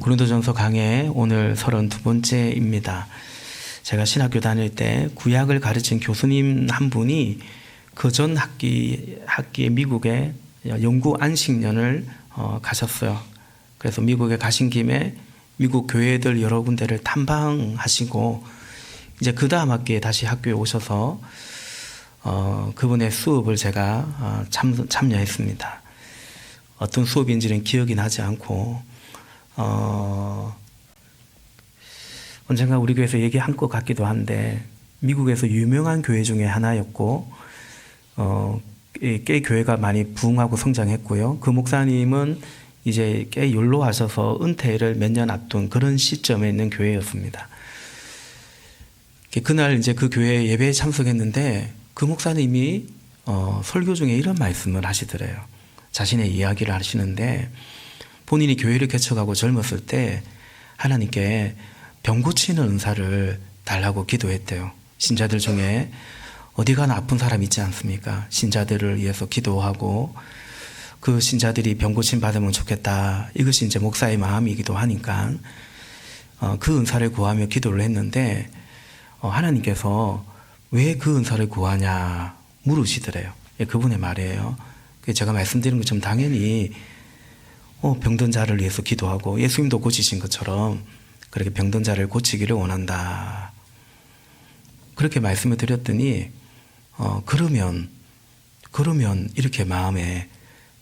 고린도전서 강의 오늘 32번째입니다. 제가 신학교 다닐 때 구약을 가르친 교수님 한 분이 그 전 학기에 미국에 영구 안식년을 가셨어요. 그래서 미국에 가신 김에 미국 교회들 여러 군데를 탐방하시고 이제 그 다음 학기에 다시 학교에 오셔서 그분의 수업을 제가 참여했습니다. 어떤 수업인지는 기억이 나지 않고 언젠가 우리 교회에서 얘기한 것 같기도 한데 미국에서 유명한 교회 중에 하나였고 꽤 교회가 많이 부흥하고 성장했고요. 그 목사님은 이제 꽤 연로하셔서 은퇴를 몇 년 앞둔 그런 시점에 있는 교회였습니다. 그날 이제 그 교회 예배에 참석했는데 그 목사님이 설교 중에 이런 말씀을 하시더래요. 자신의 이야기를 하시는데 본인이 교회를 개척하고 젊었을 때 하나님께 병 고치는 은사를 달라고 기도했대요. 신자들 중에 어디 가나 아픈 사람 있지 않습니까? 신자들을 위해서 기도하고 그 신자들이 병 고침 받으면 좋겠다. 이것이 이제 목사의 마음이기도 하니까 그 은사를 구하며 기도를 했는데 하나님께서 왜 그 은사를 구하냐 물으시더래요. 그분의 말이에요. 제가 말씀드린 것처럼 당연히 병든 자를 위해서 기도하고 예수님도 고치신 것처럼 그렇게 병든 자를 고치기를 원한다. 그렇게 말씀을 드렸더니 그러면 이렇게 마음에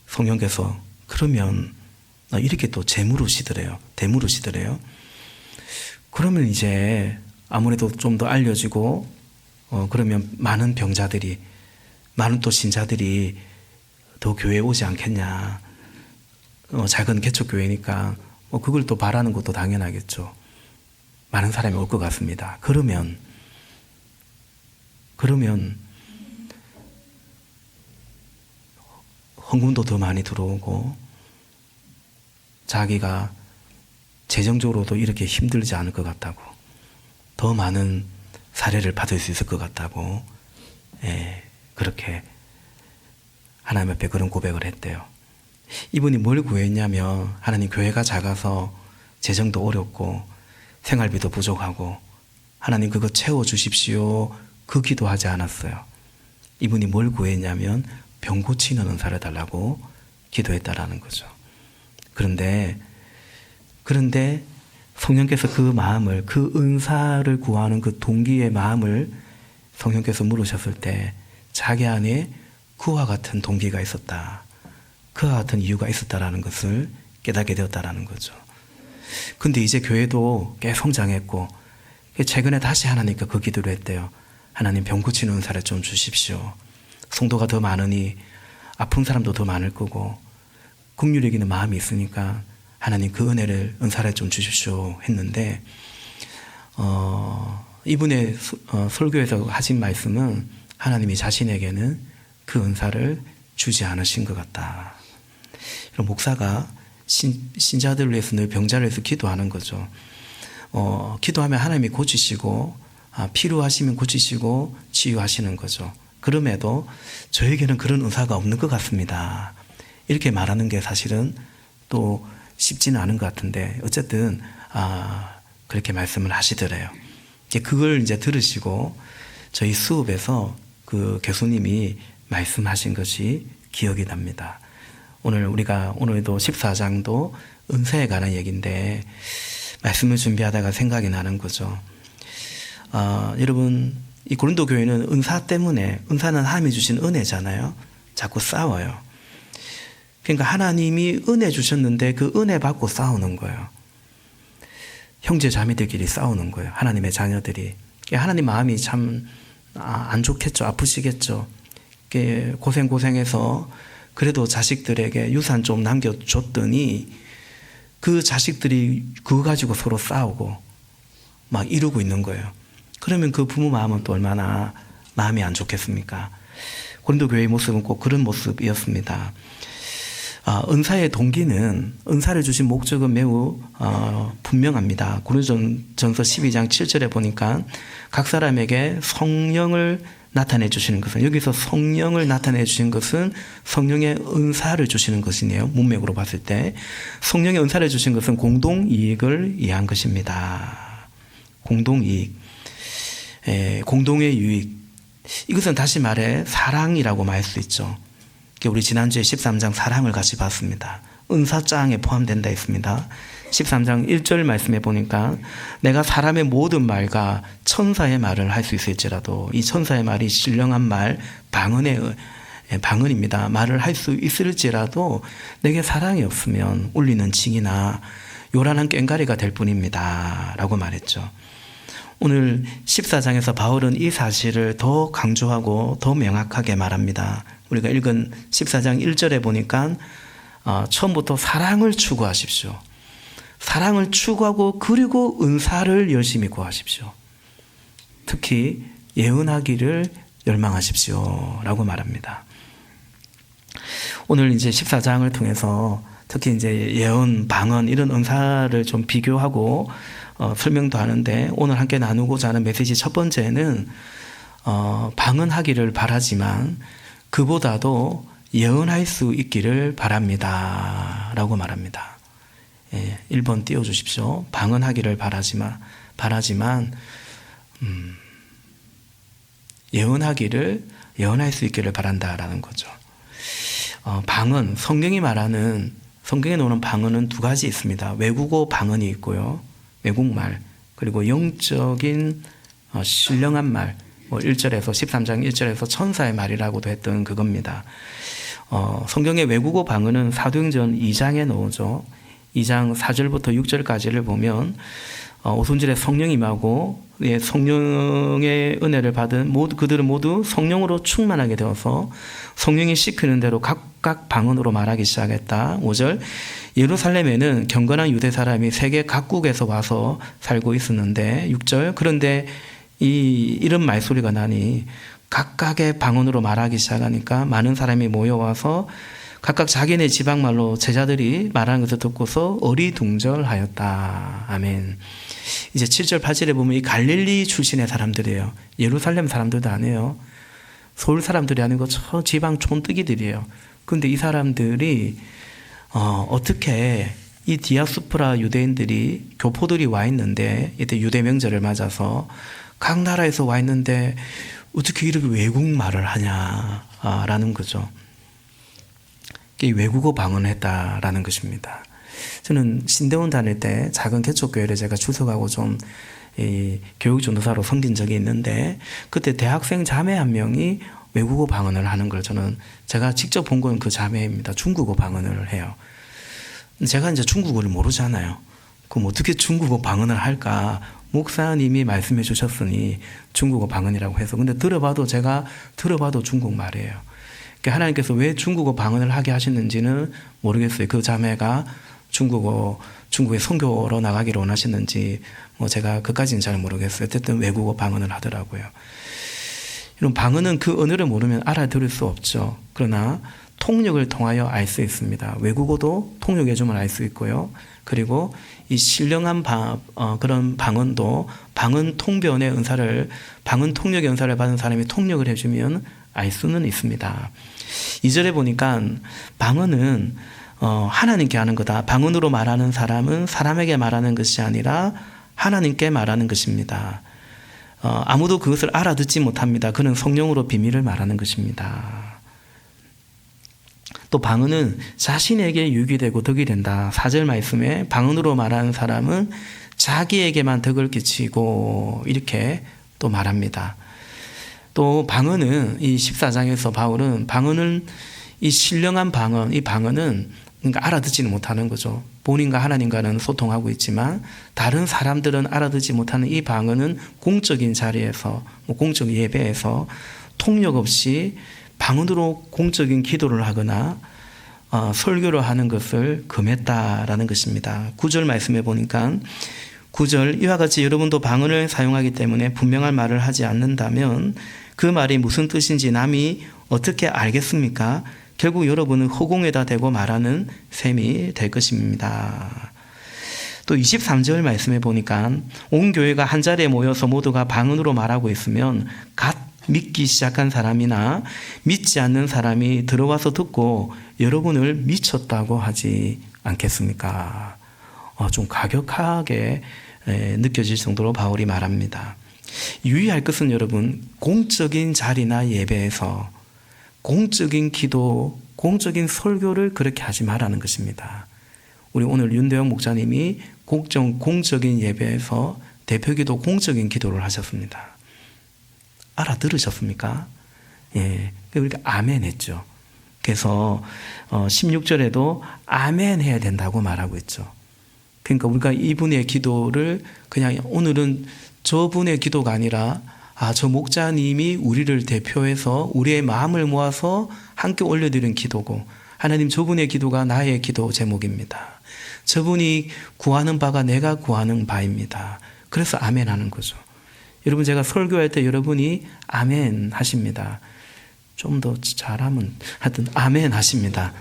성령께서 그러면 이렇게 또 되물으시더래요. 그러면 이제 아무래도 좀 더 알려지고 그러면 많은 병자들이 많은 또 신자들이 더 교회에 오지 않겠냐. 작은 개척교회니까 그걸 또 바라는 것도 당연하겠죠. 많은 사람이 올 것 같습니다. 그러면 헌금도 더 많이 들어오고 자기가 재정적으로도 이렇게 힘들지 않을 것 같다고 더 많은 사례를 받을 수 있을 것 같다고 그렇게 하나님 앞에 그런 고백을 했대요. 이분이 뭘 구했냐면 하나님 교회가 작아서 재정도 어렵고 생활비도 부족하고 하나님 그거 채워주십시오 그 기도하지 않았어요. 이분이 뭘 구했냐면 병 고치는 은사를 달라고 기도했다라는 거죠. 그런데 성령께서 그 마음을 그 은사를 구하는 그 동기의 마음을 성령께서 물으셨을 때 자기 안에 그와 같은 동기가 있었다. 그와 같은 이유가 있었다라는 것을 깨닫게 되었다라는 거죠. 근데 이제 교회도 꽤 성장했고 최근에 다시 하나님께 그 기도를 했대요. 하나님 병 고치는 은사를 좀 주십시오. 성도가 더 많으니 아픈 사람도 더 많을 거고 긍휼히 여기는 마음이 있으니까 하나님 그 은사를 좀 주십시오 했는데 이분의 설교에서 하신 말씀은 하나님이 자신에게는 그 은사를 주지 않으신 것 같다. 목사가 신자들을 위해서 늘 병자를 위해서 기도하는 거죠. 기도하면 하나님이 고치시고 필요하시면 고치시고 치유하시는 거죠. 그럼에도 저에게는 그런 은사가 없는 것 같습니다. 이렇게 말하는 게 사실은 또 쉽지는 않은 것 같은데 어쨌든 그렇게 말씀을 하시더래요. 그걸 이제 들으시고 저희 수업에서 그 교수님이 말씀하신 것이 기억이 납니다. 오늘도 14장도 은사에 관한 얘기인데 말씀을 준비하다가 생각이 나는 거죠. 여러분 이 고린도 교회는 은사 때문에 은사는 하나님이 주신 은혜잖아요. 자꾸 싸워요. 그러니까 하나님이 은혜 주셨는데 그 은혜 받고 싸우는 거예요. 형제 자매들끼리 싸우는 거예요. 하나님의 자녀들이. 하나님 마음이 참 안 좋겠죠. 아프시겠죠. 고생해서 그래도 자식들에게 유산 좀 남겨줬더니 그 자식들이 그거 가지고 서로 싸우고 막 이러고 있는 거예요. 그러면 그 부모 마음은 또 얼마나 마음이 안 좋겠습니까? 고린도 교회의 모습은 꼭 그런 모습이었습니다. 은사의 동기는 은사를 주신 목적은 매우 분명합니다. 고린도전서 12장 7절에 보니까 각 사람에게 성령을 나타내 주시는 것은, 여기서 성령을 나타내 주신 것은 성령의 은사를 주시는 것이네요. 문맥으로 봤을 때 성령의 은사를 주신 것은 공동이익을 위한 것입니다. 공동이익, 공동의 유익, 이것은 다시 말해 사랑이라고 말할 수 있죠. 우리 지난주에 13장 사랑을 같이 봤습니다. 은사장에 포함된다 했습니다. 13장 1절 말씀해 보니까 내가 사람의 모든 말과 천사의 말을 할 수 있을지라도, 이 천사의 말이 신령한 말, 방언입니다. 말을 할 수 있을지라도 내게 사랑이 없으면 울리는 징이나 요란한 꽹과리가 될 뿐입니다 라고 말했죠. 오늘 14장에서 바울은 이 사실을 더 강조하고 더 명확하게 말합니다. 우리가 읽은 14장 1절에 보니까 처음부터 사랑을 추구하십시오. 사랑을 추구하고 그리고 은사를 열심히 구하십시오. 특히 예언하기를 열망하십시오 라고 말합니다. 오늘 이제 14장을 통해서 특히 이제 예언, 방언 이런 은사를 좀 비교하고 설명도 하는데, 오늘 함께 나누고자 하는 메시지 첫 번째는 방언하기를 바라지만 그보다도 예언할 수 있기를 바랍니다 라고 말합니다. 1번 띄워주십시오. 방언하기를 바라지만 예언할 수 있기를 바란다라는 거죠. 방언, 성경에 나오는 방언은 두 가지 있습니다. 외국어 방언이 있고요, 외국말, 그리고 영적인 신령한 말, 1절에서 13장 1절에서 천사의 말이라고도 했던 그겁니다. 성경의 외국어 방언은 사도행전 2장에 나오죠. 2장 4절부터 6절까지를 보면 오순절에 성령이 임하고 성령의 은혜를 받은 그들은 모두 성령으로 충만하게 되어서 성령이 시키는 대로 각각 방언으로 말하기 시작했다. 5절, 예루살렘에는 경건한 유대 사람이 세계 각국에서 와서 살고 있었는데, 6절, 그런데 이런 말소리가 나니 각각의 방언으로 말하기 시작하니까 많은 사람이 모여와서 각각 자기네 지방말로 제자들이 말하는 것을 듣고서 어리둥절하였다. 아멘. 이제 7절 8절에 보면 이 갈릴리 출신의 사람들이에요. 예루살렘 사람들도 아니에요. 서울 사람들이 아니고 저 지방 촌뜨기들이에요. 그런데 이 사람들이 어떻게 이 디아스포라 유대인들이, 교포들이 와 있는데, 이때 유대 명절을 맞아서 각 나라에서 와 있는데 어떻게 이렇게 외국말을 하냐라는 거죠. 외국어 방언을 했다라는 것입니다. 저는 신대원 다닐 때 작은 개척교회를 제가 출석하고 좀 교육 전도사로 섬긴 적이 있는데, 그때 대학생 자매 한 명이 외국어 방언을 하는 걸 제가 직접 본 건 그 자매입니다. 중국어 방언을 해요. 제가 이제 중국어를 모르잖아요. 그럼 어떻게 중국어 방언을 할까? 목사님이 말씀해 주셨으니 중국어 방언이라고 해서. 근데 제가 들어봐도 중국말이에요. 하나님께서 왜 중국어 방언을 하게 하셨는지는 모르겠어요. 그 자매가 중국에 선교로 나가기를 원하셨는지 제가 그까지는 잘 모르겠어요. 어쨌든 외국어 방언을 하더라고요. 이런 방언은 그 언어를 모르면 알아들을 수 없죠. 그러나 통역을 통하여 알 수 있습니다. 외국어도 통역해주면 알 수 있고요. 그리고 이 신령한 그런 방언도 방언 통변의 은사를, 방언 통역의 은사를 받은 사람이 통역을 해주면 알 수는 있습니다. 2절에 보니까 방언은 하나님께 하는 거다. 방언으로 말하는 사람은 사람에게 말하는 것이 아니라 하나님께 말하는 것입니다. 아무도 그것을 알아듣지 못합니다. 그는 성령으로 비밀을 말하는 것입니다. 또 방언은 자신에게 유익이 되고 덕이 된다. 4절 말씀에 방언으로 말하는 사람은 자기에게만 덕을 끼치고, 이렇게 또 말합니다. 또 방언은, 이 14장에서 바울은 방언은, 이 신령한 방언, 이 방언은 그러니까 알아듣지는 못하는 거죠. 본인과 하나님과는 소통하고 있지만 다른 사람들은 알아듣지 못하는 이 방언은 공적인 자리에서, 공적 예배에서 통역 없이 방언으로 공적인 기도를 하거나 설교를 하는 것을 금했다라는 것입니다. 9절 말씀해 보니까 9절, 이와 같이 여러분도 방언을 사용하기 때문에 분명한 말을 하지 않는다면 그 말이 무슨 뜻인지 남이 어떻게 알겠습니까? 결국 여러분은 허공에다 대고 말하는 셈이 될 것입니다. 또 23절 말씀해 보니까 온 교회가 한 자리에 모여서 모두가 방언으로 말하고 있으면 갓 믿기 시작한 사람이나 믿지 않는 사람이 들어와서 듣고 여러분을 미쳤다고 하지 않겠습니까? 좀 가격하게 느껴질 정도로 바울이 말합니다. 유의할 것은 여러분, 공적인 자리나 예배에서 공적인 기도, 공적인 설교를 그렇게 하지 말라는 것입니다. 우리 오늘 윤대영 목사님이 공적인 예배에서 대표기도 공적인 기도를 하셨습니다. 알아들으셨습니까? 예, 우리가 아멘 했죠. 그래서 16절에도 아멘 해야 된다고 말하고 있죠. 그러니까 우리가 이분의 기도를 그냥 오늘은 저분의 기도가 아니라 저 목자님이 우리를 대표해서 우리의 마음을 모아서 함께 올려드린 기도고, 하나님 저분의 기도가 나의 기도 제목입니다. 저분이 구하는 바가 내가 구하는 바입니다. 그래서 아멘 하는 거죠. 여러분, 제가 설교할 때 여러분이 아멘 하십니다. 좀 더 잘하면 하여튼 아멘 하십니다.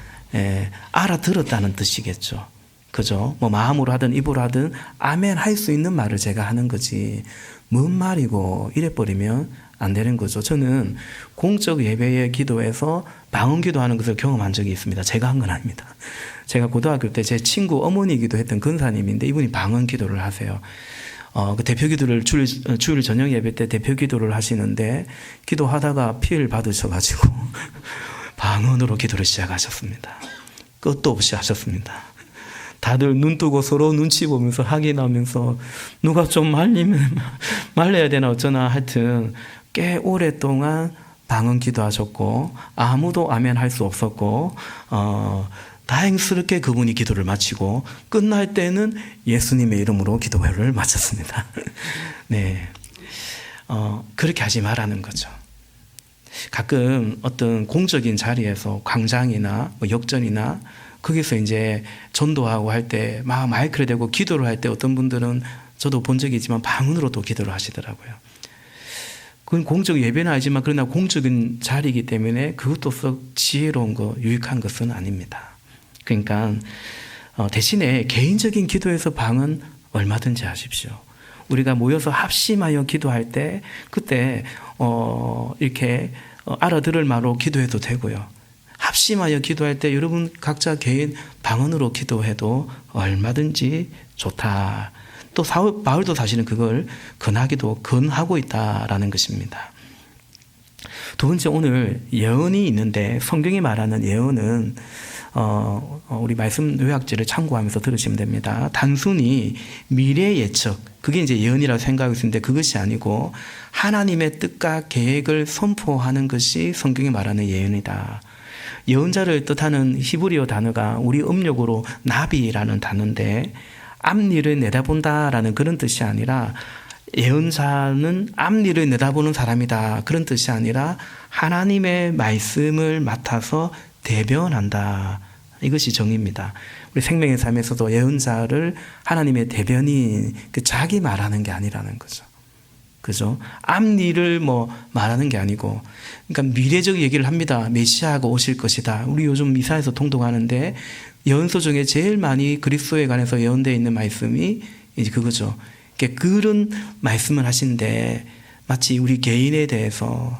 알아들었다는 뜻이겠죠. 그죠? 뭐 마음으로 하든 입으로 하든 아멘 할 수 있는 말을 제가 하는 거지, 뭔 말이고 이래버리면 안 되는 거죠. 저는 공적 예배의 기도에서 방언 기도하는 것을 경험한 적이 있습니다. 제가 한 건 아닙니다. 제가 고등학교 때 제 친구 어머니이기도 했던 근사님인데 이분이 방언 기도를 하세요. 그 대표 기도를 주일 저녁 예배 때 대표 기도를 하시는데 기도하다가 피를 받으셔가지고 방언으로 기도를 시작하셨습니다. 끝도 없이 하셨습니다. 다들 눈 뜨고 서로 눈치 보면서 확인하면서 누가 좀 말려야 되나 어쩌나 하여튼 꽤 오랫동안 방언 기도하셨고 아무도 아멘 할 수 없었고 다행스럽게 그분이 기도를 마치고 끝날 때는 예수님의 이름으로 기도회를 마쳤습니다. 네, 그렇게 하지 말라는 거죠. 가끔 어떤 공적인 자리에서 광장이나 뭐 역전이나 거기서 이제 전도하고 할 때 막 마이크를 대고 기도를 할 때 어떤 분들은 저도 본 적이 있지만 방언으로도 기도를 하시더라고요. 그건 공적 예배는 아니지만 그러나 공적인 자리이기 때문에 그것도 썩 지혜로운 거, 유익한 것은 아닙니다. 그러니까 대신에 개인적인 기도에서 방언 얼마든지 하십시오. 우리가 모여서 합심하여 기도할 때 그때 이렇게 알아들을 말로 기도해도 되고요. 합심하여 기도할 때 여러분 각자 개인 방언으로 기도해도 얼마든지 좋다. 또 바울도 사실은 그걸 권하고 있다라는 것입니다. 두 번째, 오늘 예언이 있는데 성경이 말하는 예언은 우리 말씀 요약지를 참고하면서 들으시면 됩니다. 단순히 미래 예측, 그게 이제 예언이라고 생각하고 있는데 그것이 아니고 하나님의 뜻과 계획을 선포하는 것이 성경이 말하는 예언이다. 예언자를 뜻하는 히브리어 단어가 우리 음력으로 나비라는 단어인데 앞일을 내다본다라는 그런 뜻이 아니라, 예언자는 앞일을 내다보는 사람이다 그런 뜻이 아니라 하나님의 말씀을 맡아서 대변한다, 이것이 정의입니다. 우리 생명의 삶에서도 예언자를 하나님의 대변인, 자기 말하는 게 아니라는 거죠. 그죠? 앞일을 말하는 게 아니고, 그러니까 미래적 얘기를 합니다. 메시아가 오실 것이다. 우리 요즘 미사에서 통독하는데 예언서 중에 제일 많이 그리스도에 관해서 예언되어 있는 말씀이 이제 그거죠. 그런 말씀을 하신데 마치 우리 개인에 대해서,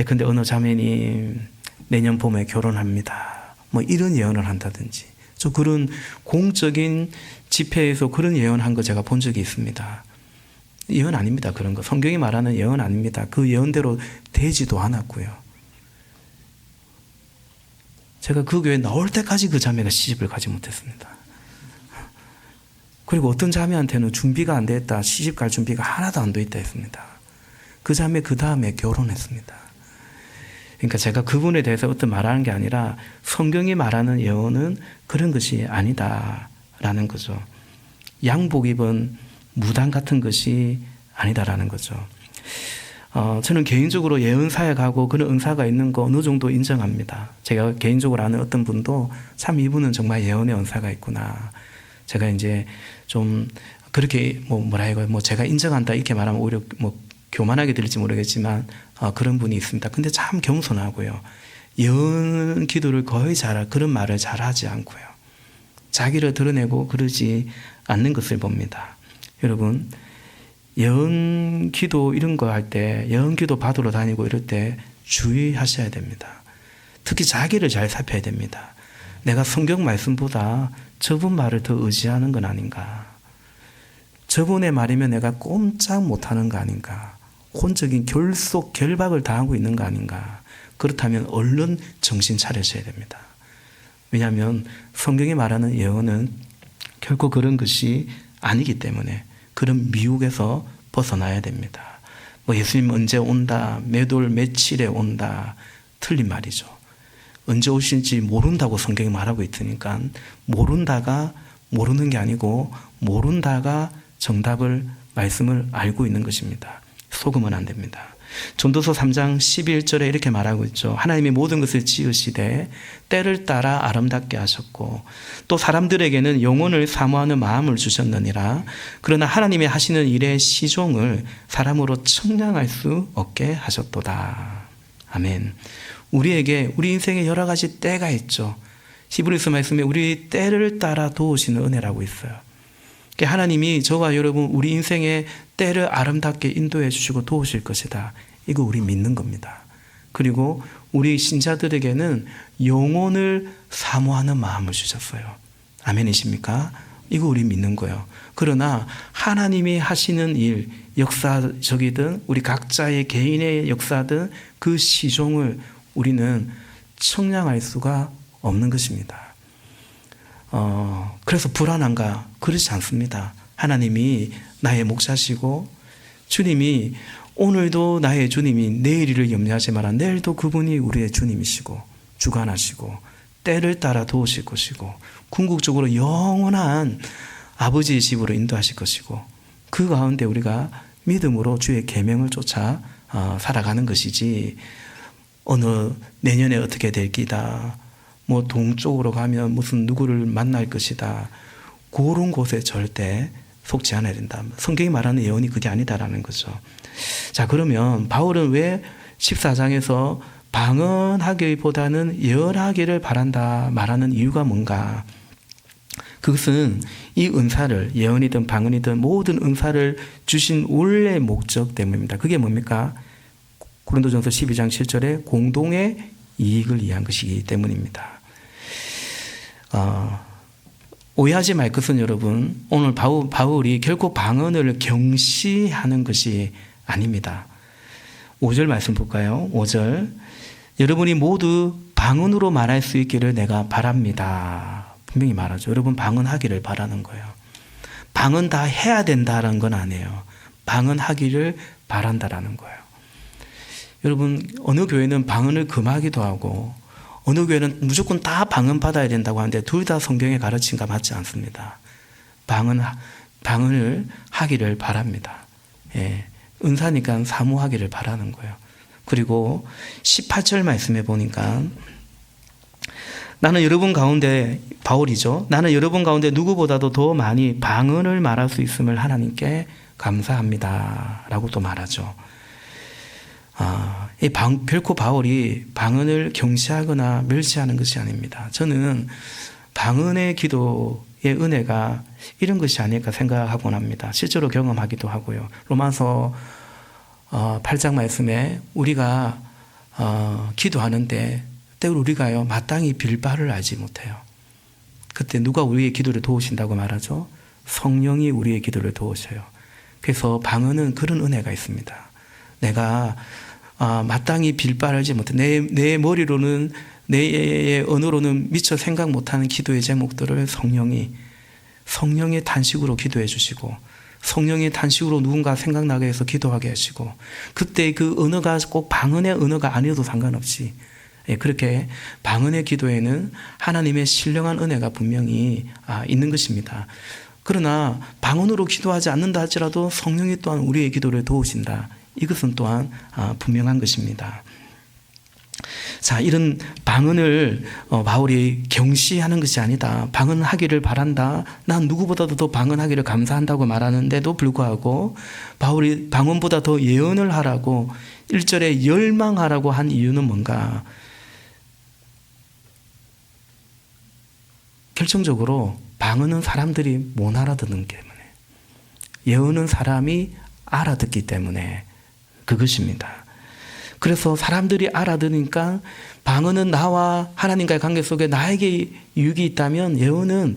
근데 어느 자매님 내년 봄에 결혼합니다, 이런 예언을 한다든지, 저 그런 공적인 집회에서 그런 예언한 거 제가 본 적이 있습니다. 예언 아닙니다. 그런 거 성경이 말하는 예언 아닙니다. 그 예언대로 되지도 않았고요. 제가 그 교회 나올 때까지 그 자매가 시집을 가지 못했습니다. 그리고 어떤 자매한테는 준비가 안 됐다, 시집 갈 준비가 하나도 안 돼 있다 했습니다. 그 자매 그 다음에 결혼했습니다. 그러니까 제가 그분에 대해서 어떤 말하는 게 아니라 성경이 말하는 예언은 그런 것이 아니다라는 거죠. 양복 입은 무당 같은 것이 아니다라는 거죠. 저는 개인적으로 예언 사역하고 그런 은사가 있는 거 어느 정도 인정합니다. 제가 개인적으로 아는 어떤 분도 참 이분은 정말 예언의 은사가 있구나. 제가 이제 좀 그렇게 제가 인정한다 이렇게 말하면 오히려 교만하게 들릴지 모르겠지만 그런 분이 있습니다. 근데 참 겸손하고요. 예언 기도를 거의 그런 말을 잘 하지 않고요. 자기를 드러내고 그러지 않는 것을 봅니다. 여러분, 예언 기도 이런 거 할 때, 예언 기도 받으러 다니고 이럴 때 주의하셔야 됩니다. 특히 자기를 잘 살펴야 됩니다. 내가 성경 말씀보다 저분 말을 더 의지하는 건 아닌가? 저분의 말이면 내가 꼼짝 못하는 거 아닌가? 혼적인 결속, 결박을 당하고 있는 거 아닌가? 그렇다면 얼른 정신 차리셔야 됩니다. 왜냐하면 성경이 말하는 예언은 결코 그런 것이 아니기 때문에 그런 미혹에서 벗어나야 됩니다. 뭐 예수님 언제 온다, 몇 월 며칠에 온다, 틀린 말이죠. 언제 오실지 모른다고 성경이 말하고 있으니까 모른다가 모르는 게 아니고 모른다가 정답을 말씀을 알고 있는 것입니다. 속으면 안 됩니다. 전도서 3장 11절에 이렇게 말하고 있죠. 하나님이 모든 것을 지으시되 때를 따라 아름답게 하셨고 또 사람들에게는 영혼을 사모하는 마음을 주셨느니라. 그러나 하나님이 하시는 일의 시종을 사람으로 측량할 수 없게 하셨도다. 아멘. 우리에게 우리 인생에 여러 가지 때가 있죠. 히브리서 말씀에 우리 때를 따라 도우시는 은혜라고 있어요. 하나님이 저와 여러분 우리 인생의 때를 아름답게 인도해 주시고 도우실 것이다. 이거 우리 믿는 겁니다. 그리고 우리 신자들에게는 영혼을 사모하는 마음을 주셨어요. 아멘이십니까? 이거 우리 믿는 거예요. 그러나 하나님이 하시는 일, 역사적이든 우리 각자의 개인의 역사든 그 시종을 우리는 측량할 수가 없는 것입니다. 그래서 불안한가? 그렇지 않습니다. 하나님이 나의 목자시고 주님이 오늘도 나의 주님이 내일 일을 염려하지 마라. 내일도 그분이 우리의 주님이시고 주관하시고 때를 따라 도우실 것이고 궁극적으로 영원한 아버지의 집으로 인도하실 것이고 그 가운데 우리가 믿음으로 주의 계명을 쫓아 살아가는 것이지 어느 내년에 어떻게 될 기다 뭐 동쪽으로 가면 무슨 누구를 만날 것이다. 그런 곳에 절대 속지 않아야 된다. 성경이 말하는 예언이 그게 아니다라는 거죠. 자, 그러면 바울은 왜 14장에서 방언하기보다는 예언하기를 바란다 말하는 이유가 뭔가? 그것은 이 은사를 예언이든 방언이든 모든 은사를 주신 원래 목적 때문입니다. 그게 뭡니까? 고린도전서 12장 7절에 공동의 이익을 위한 것이기 때문입니다. 오해하지 말 것은 여러분 오늘 바울이 결코 방언을 경시하는 것이 아닙니다. 5절 말씀 볼까요? 5절 여러분이 모두 방언으로 말할 수 있기를 내가 바랍니다. 분명히 말하죠. 여러분 방언하기를 바라는 거예요. 방언 다 해야 된다는 건 아니에요. 방언하기를 바란다라는 거예요. 여러분 어느 교회는 방언을 금하기도 하고 어느 교회는 무조건 다 방언 받아야 된다고 하는데 둘 다 성경의 가르침과 맞지 않습니다. 방언을 하기를 바랍니다. 예, 은사니까 사모하기를 바라는 거예요. 그리고 18절 말씀에 보니까 나는 여러분 가운데 바울이죠. 나는 여러분 가운데 누구보다도 더 많이 방언을 말할 수 있음을 하나님께 감사합니다. 라고 또 말하죠. 결코 바울이 방언을 경시하거나 멸시하는 것이 아닙니다. 저는 방언의 기도의 은혜가 이런 것이 아닐까 생각하곤 합니다. 실제로 경험하기도 하고요. 로마서 8장 말씀에 우리가 기도하는데 때로 우리가요 마땅히 빌 바를 알지 못해요. 그때 누가 우리의 기도를 도우신다고 말하죠? 성령이 우리의 기도를 도우셔요. 그래서 방언은 그런 은혜가 있습니다. 내가 마땅히 빌 바를 알지 못해 내 머리로는 내 언어로는 미처 생각 못하는 기도의 제목들을 성령의 탄식으로 기도해 주시고 성령의 탄식으로 누군가 생각나게 해서 기도하게 하시고 그때 그 언어가 꼭 방언의 언어가 아니어도 상관없이 그렇게 방언의 기도에는 하나님의 신령한 은혜가 분명히 있는 것입니다. 그러나 방언으로 기도하지 않는다 할지라도 성령이 또한 우리의 기도를 도우신다. 이것은 또한 분명한 것입니다. 자, 이런 방언을 바울이 경시하는 것이 아니다. 방언하기를 바란다. 난 누구보다도 더 방언하기를 감사한다고 말하는데도 불구하고 바울이 방언보다 더 예언을 하라고 1절에 열망하라고 한 이유는 뭔가? 결정적으로 방언은 사람들이 못 알아듣는 때문에 예언은 사람이 알아듣기 때문에 그것입니다. 그래서 사람들이 알아들으니까 방언은 나와 하나님과의 관계 속에 나에게 유익이 있다면 예언은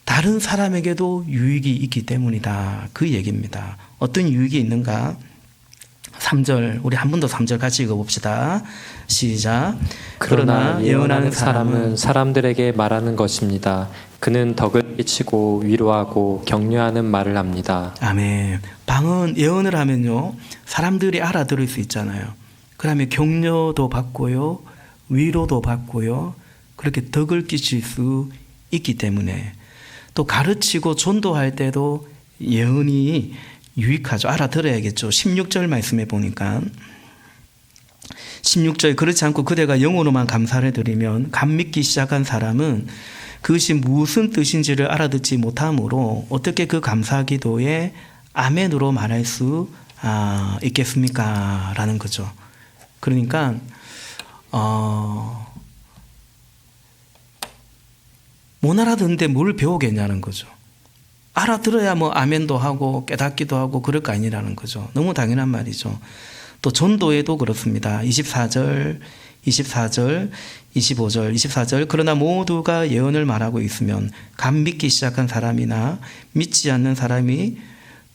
다른 사람에게도 유익이 있기 때문이다. 그 얘기입니다. 어떤 유익이 있는가? 3절, 우리 한 번 더 3절 같이 읽어봅시다. 시작. 그러나 예언하는 사람은 사람들에게 말하는 것입니다. 그는 덕을 끼치고 위로하고 격려하는 말을 합니다. 아멘. 방언, 예언을 하면요, 사람들이 알아들을 수 있잖아요. 그러면 격려도 받고요, 위로도 받고요, 그렇게 덕을 끼칠 수 있기 때문에 또 가르치고 전도할 때도 예언이 유익하죠. 알아들어야겠죠. 16절 말씀해 보니까 16절 그렇지 않고 그대가 영어로만 감사를 드리면 감 믿기 시작한 사람은 그것이 무슨 뜻인지를 알아듣지 못하므로 어떻게 그 감사 기도에 아멘으로 말할 수 있겠습니까? 라는 거죠. 그러니까 못 알아듣는데 뭘 배우겠냐는 거죠. 알아들어야 뭐 아멘도 하고 깨닫기도 하고 그럴 거 아니라는 거죠. 너무 당연한 말이죠. 또 전도에도 그렇습니다. 24절, 25절, 24절. 그러나 모두가 예언을 말하고 있으면 감 믿기 시작한 사람이나 믿지 않는 사람이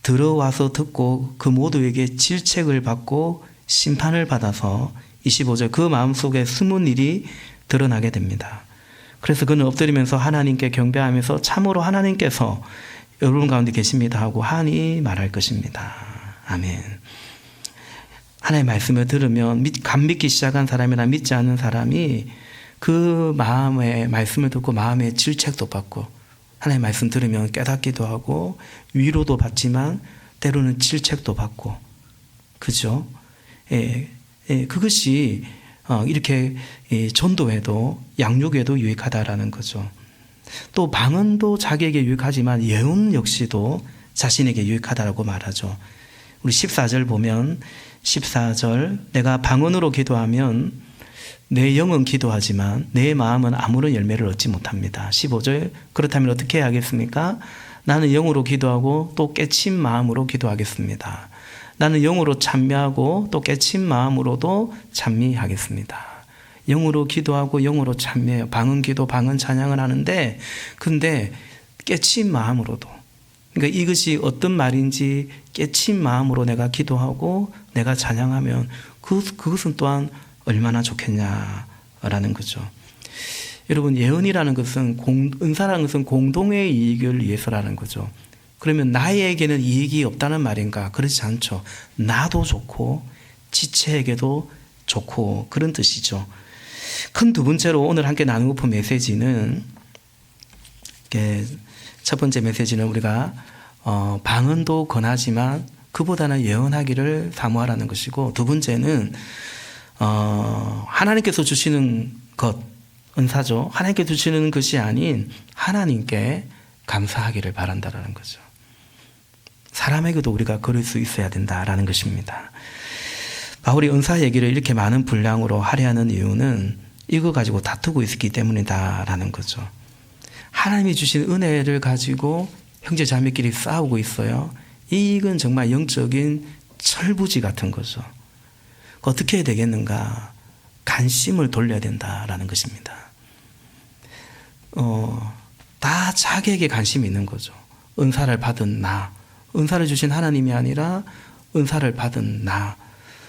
들어와서 듣고 그 모두에게 질책을 받고 심판을 받아서 25절 그 마음속에 숨은 일이 드러나게 됩니다. 그래서 그는 엎드리면서 하나님께 경배하면서 참으로 하나님께서 여러분 가운데 계십니다 하고 한이 말할 것입니다. 아멘. 하나님의 말씀을 들으면 감 믿기 시작한 사람이나 믿지 않는 사람이 그 마음의 말씀을 듣고 마음의 질책도 받고 하나님의 말씀 들으면 깨닫기도 하고 위로도 받지만 때로는 질책도 받고 그죠? 그것이 이렇게 전도에도 양육에도 유익하다라는 거죠. 또 방언도 자기에게 유익하지만 예언 역시도 자신에게 유익하다라고 말하죠. 우리 14절 보면 14절 내가 방언으로 기도하면 내 영은 기도하지만 내 마음은 아무런 열매를 얻지 못합니다. 15절 그렇다면 어떻게 해야겠습니까? 나는 영으로 기도하고 또 깨친 마음으로 기도하겠습니다. 나는 영으로 찬미하고 또 깨친 마음으로도 찬미하겠습니다. 영으로 기도하고 영으로 찬미해요. 방언 기도, 방언 찬양을 하는데 근데 깨친 마음으로도 그러니까 이것이 어떤 말인지 깨친 마음으로 내가 기도하고 내가 찬양하면 그것은 또한 얼마나 좋겠냐라는 거죠. 여러분 예언이라는 것은 은사라는 것은 공동의 이익을 위해서라는 거죠. 그러면 나에게는 이익이 없다는 말인가? 그렇지 않죠. 나도 좋고 지체에게도 좋고 그런 뜻이죠. 큰 두 번째로 오늘 함께 나누고픈 메시지는 첫 번째 메시지는 우리가 방언도 권하지만 그보다는 예언하기를 사모하라는 것이고 두 번째는 하나님께서 주시는 것 은사죠. 하나님께 주시는 것이 아닌 하나님께 감사하기를 바란다라는 거죠. 사람에게도 우리가 그럴 수 있어야 된다라는 것입니다. 바울이 은사 얘기를 이렇게 많은 분량으로 하려 하는 이유는 이거 가지고 다투고 있기 때문이다라는 거죠. 하나님이 주신 은혜를 가지고 형제 자매끼리 싸우고 있어요. 이건 정말 영적인 철부지 같은 거죠. 어떻게 해야 되겠는가? 관심을 돌려야 된다라는 것입니다. 다 자기에게 관심이 있는 거죠. 은사를 받은 나, 은사를 주신 하나님이 아니라 은사를 받은 나,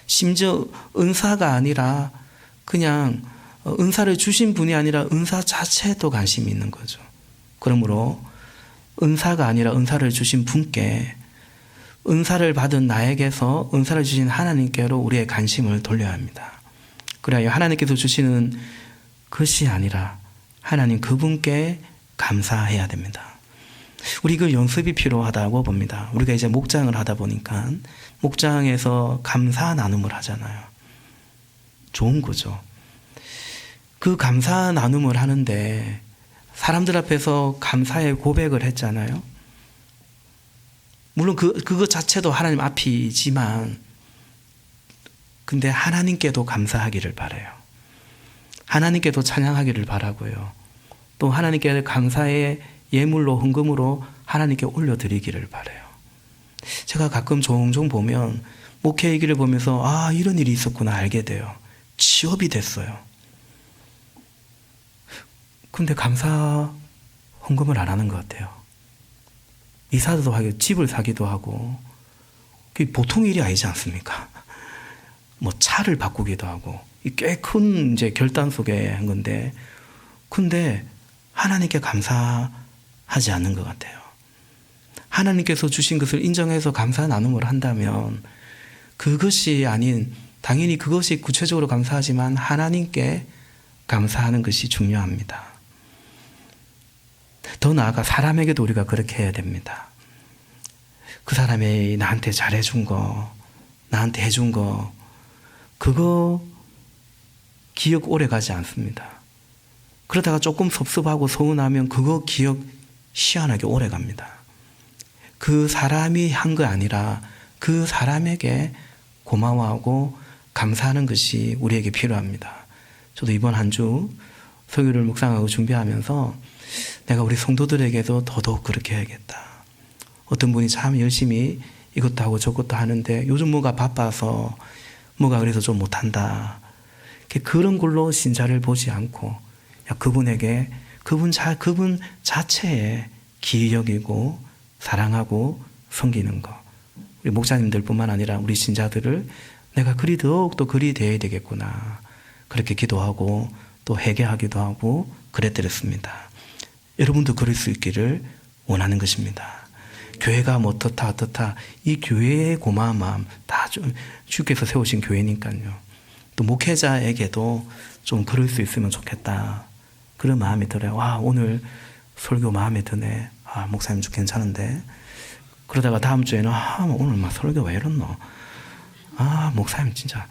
심지어 은사가 아니라 그냥 은사를 주신 분이 아니라 은사 자체에도 관심이 있는 거죠. 그러므로 은사가 아니라 은사를 주신 분께 은사를 받은 나에게서 은사를 주신 하나님께로 우리의 관심을 돌려야 합니다. 그래야 하나님께서 주시는 것이 아니라 하나님 그분께 감사해야 됩니다. 우리 그 연습이 필요하다고 봅니다. 우리가 이제 목장을 하다 보니까 목장에서 감사 나눔을 하잖아요. 좋은 거죠. 그 감사 나눔을 하는데 사람들 앞에서 감사의 고백을 했잖아요. 물론 그것 자체도 하나님 앞이지만 근데 하나님께도 감사하기를 바라요. 하나님께도 찬양하기를 바라고요. 또 하나님께 감사의 예물로 헌금으로 하나님께 올려드리기를 바라요. 제가 가끔 종종 보면 목회 얘기를 보면서 아, 이런 일이 있었구나 알게 돼요. 취업이 됐어요. 근데 감사 헌금을 안 하는 것 같아요. 이사도 하고 집을 사기도 하고 그게 보통 일이 아니지 않습니까? 뭐 차를 바꾸기도 하고 꽤 큰 이제 결단 속에 한 건데 근데 하나님께 감사하지 않는 것 같아요. 하나님께서 주신 것을 인정해서 감사 나눔을 한다면 그것이 아닌 당연히 그것이 구체적으로 감사하지만 하나님께 감사하는 것이 중요합니다. 더 나아가 사람에게도 우리가 그렇게 해야 됩니다. 그 사람이 나한테 잘해준 거, 나한테 해준 거, 그거 기억 오래 가지 않습니다. 그러다가 조금 섭섭하고 서운하면 그거 기억 희한하게 오래 갑니다. 그 사람이 한 거 아니라 그 사람에게 고마워하고 감사하는 것이 우리에게 필요합니다. 저도 이번 한 주 설교를 묵상하고 준비하면서 내가 우리 성도들에게도 더더욱 그렇게 해야겠다. 어떤 분이 참 열심히 이것도 하고 저것도 하는데 요즘 뭐가 바빠서 뭐가 그래서 좀 못한다. 그런 걸로 신자를 보지 않고 그분에게 그분 자체에 기이 여기고 사랑하고 섬기는 것. 우리 목사님들뿐만 아니라 우리 신자들을 내가 더욱더 그리 대해야 되겠구나. 그렇게 기도하고 또 회개하기도 하고 그랬더랬습니다. 여러분도 그럴 수 있기를 원하는 것입니다. 교회가 뭐 어떻다 이 교회의 고마운 마음 다 주께서 세우신 교회니까요. 또 목회자에게도 좀 그럴 수 있으면 좋겠다. 그런 마음이 들어요. 와, 오늘 설교 마음에 드네. 아, 목사님 좀 괜찮은데. 그러다가 다음 주에는 오늘 막 설교 왜 이렇노? 아, 목사님 진짜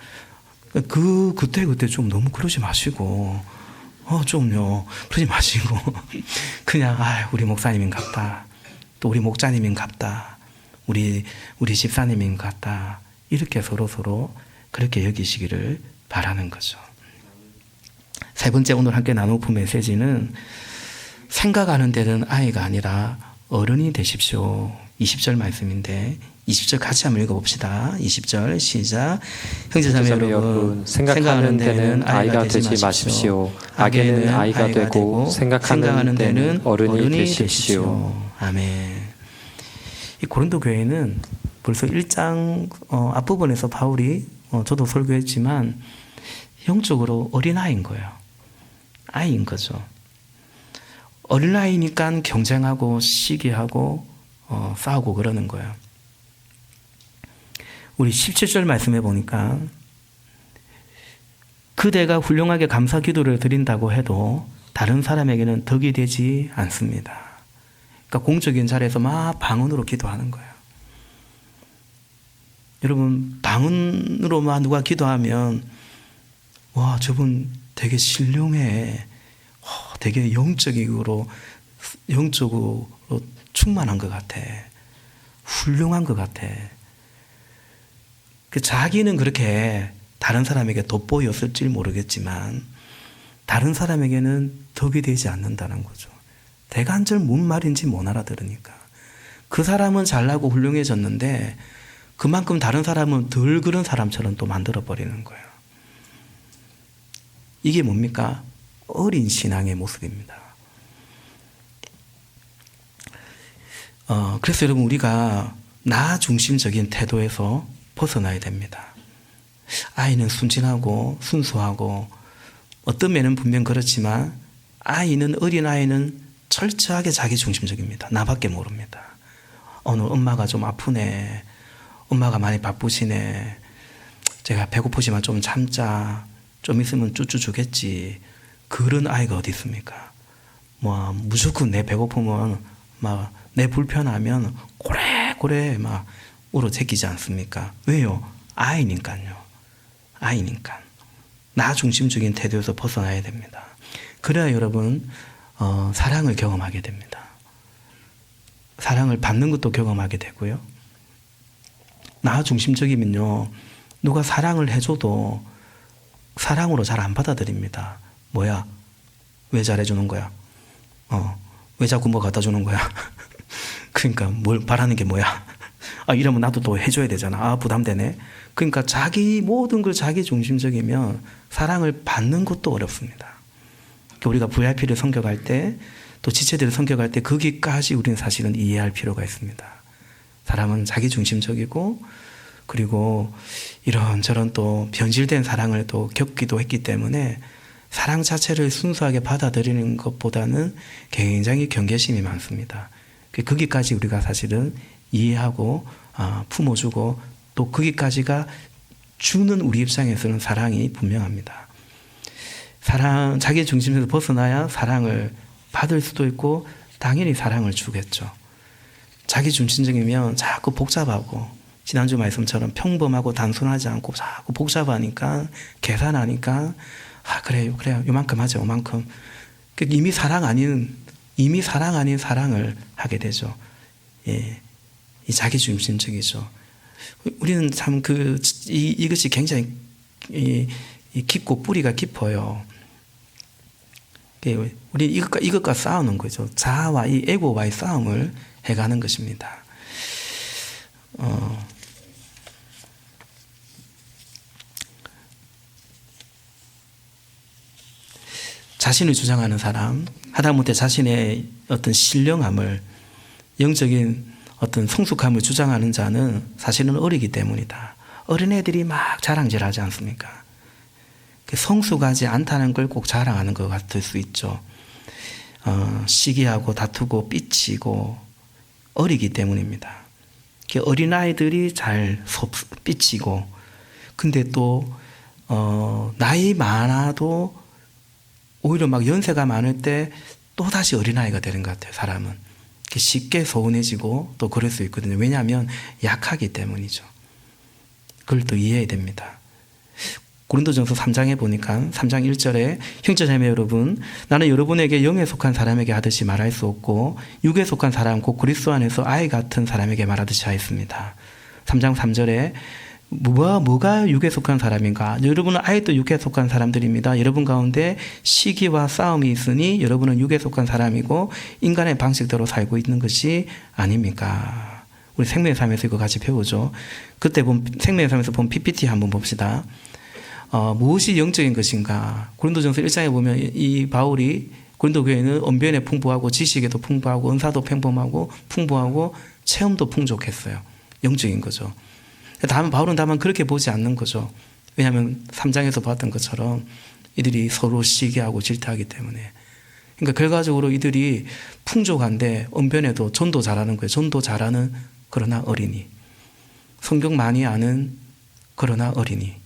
그때 좀 너무 그러지 마시고 좀요 그러지 마시고 그냥 우리 목사님인갑다. 또 우리 목자님인갑다. 우리 집사님인갑다. 이렇게 서로 그렇게 여기시기를 바라는 거죠. 세 번째 오늘 함께 나누고 메시지는 생각하는 데는 아이가 아니라 어른이 되십시오. 20절 말씀인데 20절 같이 한번 읽어봅시다. 20절 시작. 형제자매 여러분 생각하는 데는 아이가 되지 마십시오. 악에는 아이가 되고 생각하는 데는 어른이 되십시오. 아멘. 이 고린도 교회는 벌써 1장 앞부분에서 바울이 저도 설교했지만 영적으로 어린아이인 거예요. 아이인 거죠. 어린아이니까 경쟁하고 시기하고 싸우고 그러는 거예요. 우리 17절 말씀해 보니까 그대가 훌륭하게 감사 기도를 드린다고 해도 다른 사람에게는 덕이 되지 않습니다. 그러니까 공적인 자리에서 막 방언으로 기도하는 거예요. 여러분 방언으로만 누가 기도하면 와 저분 되게 신령해. 되게 영적으로 충만한 것 같아. 훌륭한 것 같아. 자기는 그렇게 다른 사람에게 돋보였을지 모르겠지만 다른 사람에게는 덕이 되지 않는다는 거죠. 대간절 뭔 말인지 못 알아들으니까. 그 사람은 잘나고 훌륭해졌는데 그만큼 다른 사람은 덜 그런 사람처럼 또 만들어버리는 거예요. 이게 뭡니까? 어린 신앙의 모습입니다. 그래서 여러분 우리가 나 중심적인 태도에서 벗어나야 됩니다. 아이는 순진하고 순수하고 어떤 면은 분명 그렇지만 어린아이는 철저하게 자기 중심적입니다. 나밖에 모릅니다. 오늘 엄마가 좀 아프네. 엄마가 많이 바쁘시네. 제가 배고프지만 좀 참자. 좀 있으면 쭈쭈 주겠지. 그런 아이가 어디 있습니까? 무조건 내 배고프면 내 불편하면 고래고래 울어 제끼지 않습니까? 왜요? 아이니까요. 나 중심적인 태도에서 벗어나야 됩니다. 그래야 여러분 사랑을 경험하게 됩니다. 사랑을 받는 것도 경험하게 되고요. 나 중심적이면요. 누가 사랑을 해줘도 사랑으로 잘 안 받아들입니다. 뭐야? 왜 잘해주는 거야? 왜 자꾸 뭐 갖다 주는 거야? 그러니까 뭘 바라는 게 뭐야? 이러면 나도 또 해줘야 되잖아. 부담되네. 그러니까 자기 모든 걸 자기 중심적이면 사랑을 받는 것도 어렵습니다. 우리가 VIP를 섬겨갈 때, 또 지체들을 섬겨갈 때 거기까지 우리는 사실은 이해할 필요가 있습니다. 사람은 자기 중심적이고, 그리고 이런저런 또 변질된 사랑을 또 겪기도 했기 때문에 사랑 자체를 순수하게 받아들이는 것보다는 굉장히 경계심이 많습니다. 거기까지 우리가 사실은 이해하고 품어주고, 또 거기까지가 주는 우리 입장에서는 사랑이 분명합니다. 사랑, 자기 중심에서 벗어나야 사랑을 받을 수도 있고 당연히 사랑을 주겠죠. 자기 중심적이면 자꾸 복잡하고, 지난주 말씀처럼 평범하고 단순하지 않고 자꾸 복잡하니까, 계산하니까 그래요 요만큼 하죠, 요만큼. 이미 사랑 아닌 사랑을 하게 되죠. 예, 이 자기 중심적이죠. 우리는 참 이것이 굉장히 깊고 뿌리가 깊어요. 우리 이것과 싸우는 거죠. 자아와 이 에고와의 싸움을 해가는 것입니다. 자신을 주장하는 사람, 하다못해 자신의 어떤 신령함을, 영적인 어떤 성숙함을 주장하는 자는 사실은 어리기 때문이다. 어린애들이 막 자랑질하지 않습니까? 성숙하지 않다는 걸 꼭 자랑하는 것 같을 수 있죠. 시기하고 다투고 삐치고 어리기 때문입니다. 어린아이들이 잘 삐치고, 근데 또 나이 많아도 오히려 막 연세가 많을 때 또다시 어린아이가 되는 것 같아요. 사람은 쉽게 서운해지고 또 그럴 수 있거든요. 왜냐하면 약하기 때문이죠. 그걸 또 이해해야 됩니다. 고린도전서 3장에 보니까 3장 1절에 형제자매 여러분, 나는 여러분에게 영에 속한 사람에게 하듯이 말할 수 없고 육에 속한 사람 곧 그리스도 안에서 아이 같은 사람에게 말하듯이 하였습니다. 3장 3절에 뭐가 육에 속한 사람인가? 여러분은 아직도 육에 속한 사람들입니다. 여러분 가운데 시기와 싸움이 있으니 여러분은 육에 속한 사람이고 인간의 방식대로 살고 있는 것이 아닙니까? 우리 생명의 삶에서 이거 같이 배우죠. 그때 생명의 삶에서 본 PPT 한번 봅시다. 무엇이 영적인 것인가? 고린도전서 1장에 보면 이 바울이 고린도 교회는 언변에 풍부하고 지식에도 풍부하고 은사도 풍부하고 체험도 풍족했어요. 영적인 거죠. 바울은 다만 그렇게 보지 않는 거죠. 왜냐하면 3장에서 봤던 것처럼 이들이 서로 시기하고 질투하기 때문에. 그러니까 결과적으로 이들이 풍족한데 언변에도 전도 잘하는 거예요. 전도 잘하는 그러나 어린이. 성경 많이 아는 그러나 어린이.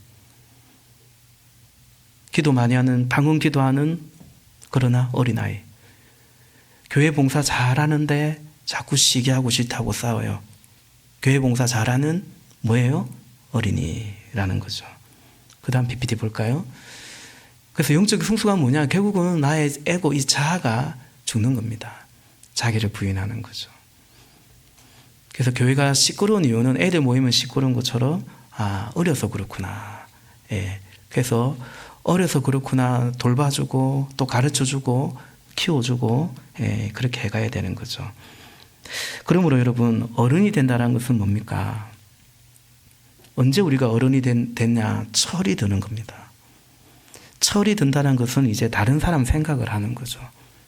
기도 많이 하는, 방언 기도하는 그러나 어린아이. 교회 봉사 잘하는데 자꾸 시기하고 질투하고 싸워요. 교회 봉사 잘하는 뭐예요? 어린이라는 거죠. 그 다음 PPT 볼까요? 그래서 영적 성숙함은 뭐냐? 결국은 나의 에고, 이 자아가 죽는 겁니다. 자기를 부인하는 거죠. 그래서 교회가 시끄러운 이유는 애들 모이면 시끄러운 것처럼 어려서 그렇구나. 예. 그래서 어려서 그렇구나 돌봐주고 또 가르쳐주고 키워주고 그렇게 해가야 되는 거죠. 그러므로 여러분, 어른이 된다는 것은 뭡니까? 언제 우리가 어른이 됐냐? 철이 드는 겁니다. 철이 든다는 것은 이제 다른 사람 생각을 하는 거죠.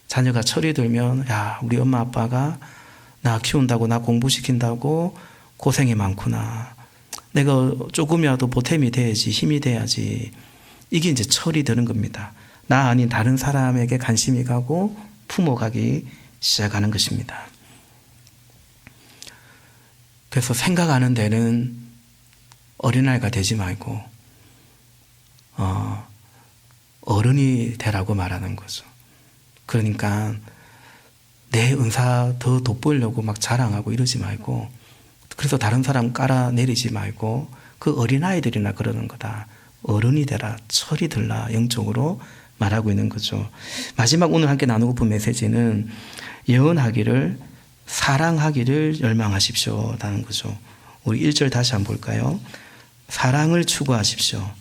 자녀가 철이 들면 우리 엄마 아빠가 나 키운다고, 나 공부시킨다고 고생이 많구나. 내가 조금이라도 보탬이 돼야지, 힘이 돼야지. 이게 이제 철이 드는 겁니다. 나 아닌 다른 사람에게 관심이 가고 품어가기 시작하는 것입니다. 그래서 생각하는 데는 어린아이가 되지 말고 어른이 되라고 말하는 거죠. 그러니까 내 은사 더 돋보이려고 막 자랑하고 이러지 말고, 그래서 다른 사람 깔아내리지 말고 그 어린아이들이나 그러는 거다. 어른이 되라, 철이 들라, 영적으로 말하고 있는 거죠. 마지막 오늘 함께 나누고 본 메시지는 예언하기를, 사랑하기를 열망하십시오 라는 거죠. 우리 1절 다시 한번 볼까요? 사랑을 추구하십시오.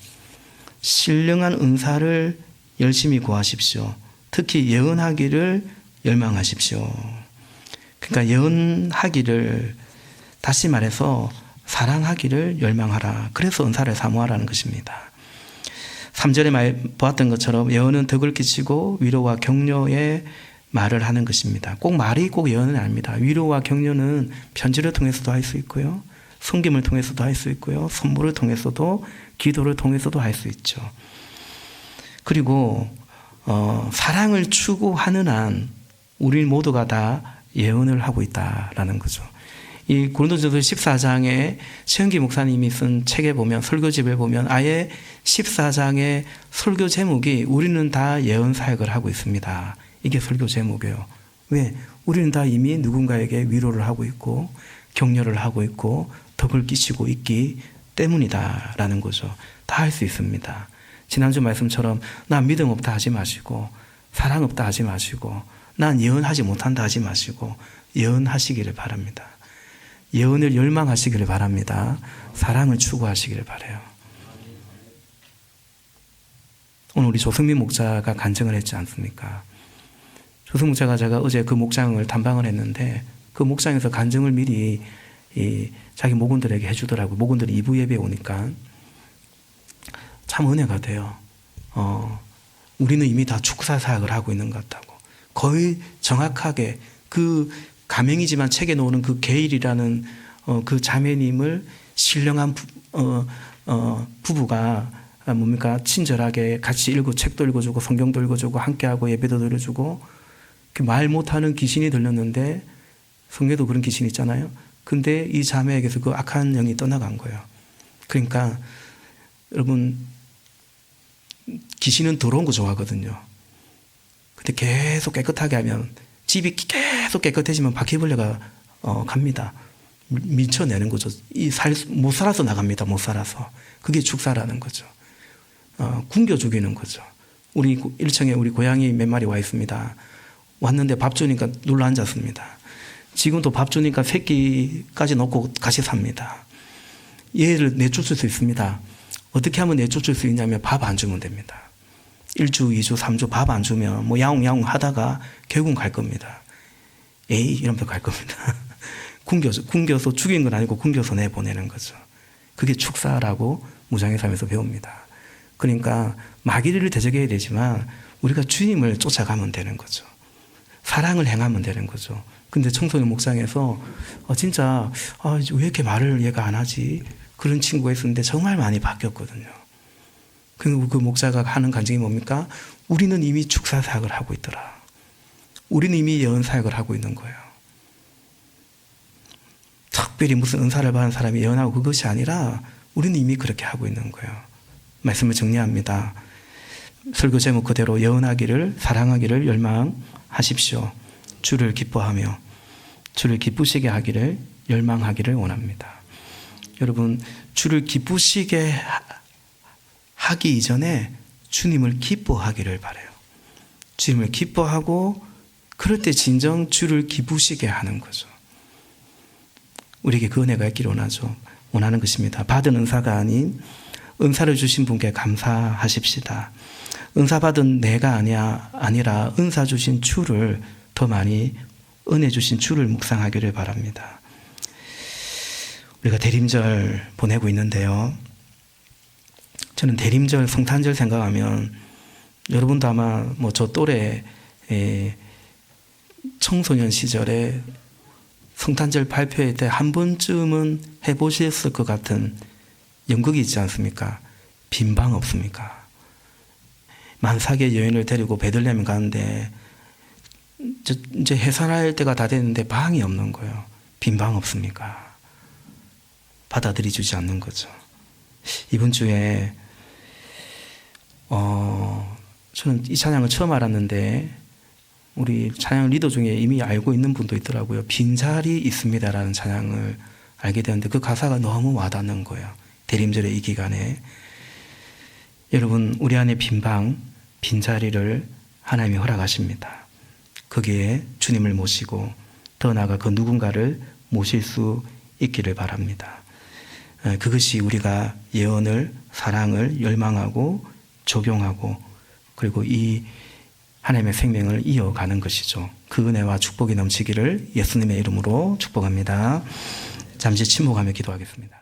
신령한 은사를 열심히 구하십시오. 특히 예언하기를 열망하십시오. 그러니까 예언하기를, 다시 말해서 사랑하기를 열망하라. 그래서 은사를 사모하라는 것입니다. 3절에 보았던 것처럼 예언은 덕을 끼치고 위로와 격려의 말을 하는 것입니다. 꼭 말이 꼭 예언은 아닙니다. 위로와 격려는 편지를 통해서도 할 수 있고요. 섬김을 통해서도 할 수 있고요. 선물을 통해서도, 기도를 통해서도 할 수 있죠. 그리고 사랑을 추구하는 한 우리 모두가 다 예언을 하고 있다라는 거죠. 이 고린도전서 14장에 최은기 목사님이 쓴 책에 보면, 설교집에 보면 아예 14장의 설교 제목이 우리는 다 예언 사역을 하고 있습니다. 이게 설교 제목이에요. 왜? 우리는 다 이미 누군가에게 위로를 하고 있고 격려를 하고 있고 덕을 끼치고 있기 때문이다라는 거죠. 다 할 수 있습니다. 지난주 말씀처럼 난 믿음 없다 하지 마시고, 사랑 없다 하지 마시고, 난 예언하지 못한다 하지 마시고 예언하시기를 바랍니다. 예언을 열망하시기를 바랍니다. 사랑을 추구하시기를 바라요. 오늘 우리 조승민 목자가 간증을 했지 않습니까? 조승민 목자가, 제가 어제 그 목장을探방을 했는데 그 목장에서 간증을 미리 자기 목원들에게 해주더라고요. 목원들이 2부 예배에 오니까 참 은혜가 돼요. 우리는 이미 다 축사 사역을 하고 있는 것 같다고. 거의 정확하게 그 가명이지만 책에 나오는 그 게일이라는 그 자매님을 신령한 부부가 뭡니까? 친절하게 같이 책도 읽어주고 성경도 읽어주고 함께하고 예배도 드려주고, 말 못하는 귀신이 들렸는데, 성경에도 그런 귀신이 있잖아요. 근데 이 자매에게서 그 악한 영이 떠나간 거예요. 그러니까 여러분, 귀신은 더러운 거 좋아하거든요. 근데 계속 깨끗하게 하면, 집이 계속 깨끗해지면 바퀴벌레가 갑니다. 밀쳐내는 거죠. 못 살아서 나갑니다. 못 살아서. 그게 축사라는 거죠. 굶겨 죽이는 거죠. 우리 1층에 우리 고양이 몇 마리 와 있습니다. 왔는데 밥 주니까 눌러 앉았습니다. 지금도 밥 주니까 새끼까지 놓고 같이 삽니다. 얘를 내쫓을 수 있습니다. 어떻게 하면 내쫓을 수 있냐면 밥 안 주면 됩니다. 1주, 2주, 3주 밥 안 주면 뭐 야옹야옹 하다가 결국은 갈 겁니다. 에이 이러면서 갈 겁니다. 굶겨서 죽인 건 아니고 굶겨서 내보내는 거죠. 그게 축사라고 무장의 삶에서 배웁니다. 그러니까 마귀를 대적해야 되지만 우리가 주님을 쫓아가면 되는 거죠. 사랑을 행하면 되는 거죠. 근데 청소년 목장에서 진짜 왜 이렇게 말을 얘가 안 하지? 그런 친구가 있었는데 정말 많이 바뀌었거든요. 그 목자가 하는 간증이 뭡니까? 우리는 이미 축사 사역을 하고 있더라. 우리는 이미 예언 사역을 하고 있는 거예요. 특별히 무슨 은사를 받은 사람이 예언하고 그것이 아니라 우리는 이미 그렇게 하고 있는 거예요. 말씀을 정리합니다. 설교 제목 그대로 예언하기를, 사랑하기를 열망하십시오. 주를 기뻐하며 주를 기쁘시게 하기를 열망하기를 원합니다. 여러분, 주를 기쁘시게 하기 이전에 주님을 기뻐하기를 바라요. 주님을 기뻐하고 그럴 때 진정 주를 기쁘시게 하는 거죠. 우리에게 그 은혜가 있기를 원하는 것입니다. 받은 은사가 아닌 은사를 주신 분께 감사하십시다. 은사 받은 내가 아니라 은사 주신 주를 더 많이, 은혜 주신 주를 묵상하기를 바랍니다. 우리가 대림절 보내고 있는데요. 저는 대림절, 성탄절 생각하면 여러분도 아마 뭐 저 또래 청소년 시절에 성탄절 발표회 때 한 번쯤은 해보셨을 것 같은 연극이 있지 않습니까? 빈 방 없습니까? 만삭의 여인을 데리고 베들레헴 가는데 이제 해산할 때가 다 됐는데 방이 없는 거예요. 빈 방 없습니까? 받아들이 주지 않는 거죠. 이번 주에 저는 이 찬양을 처음 알았는데 우리 찬양 리더 중에 이미 알고 있는 분도 있더라고요. 빈자리 있습니다라는 찬양을 알게 되는데 그 가사가 너무 와닿는 거예요. 대림절의 이 기간에 여러분, 우리 안에 빈자리를 하나님이 허락하십니다. 거기에 주님을 모시고 더 나아가 그 누군가를 모실 수 있기를 바랍니다. 그것이 우리가 예언을, 사랑을 열망하고 적용하고 그리고 이 하나님의 생명을 이어가는 것이죠. 그 은혜와 축복이 넘치기를 예수님의 이름으로 축복합니다. 잠시 침묵하며 기도하겠습니다.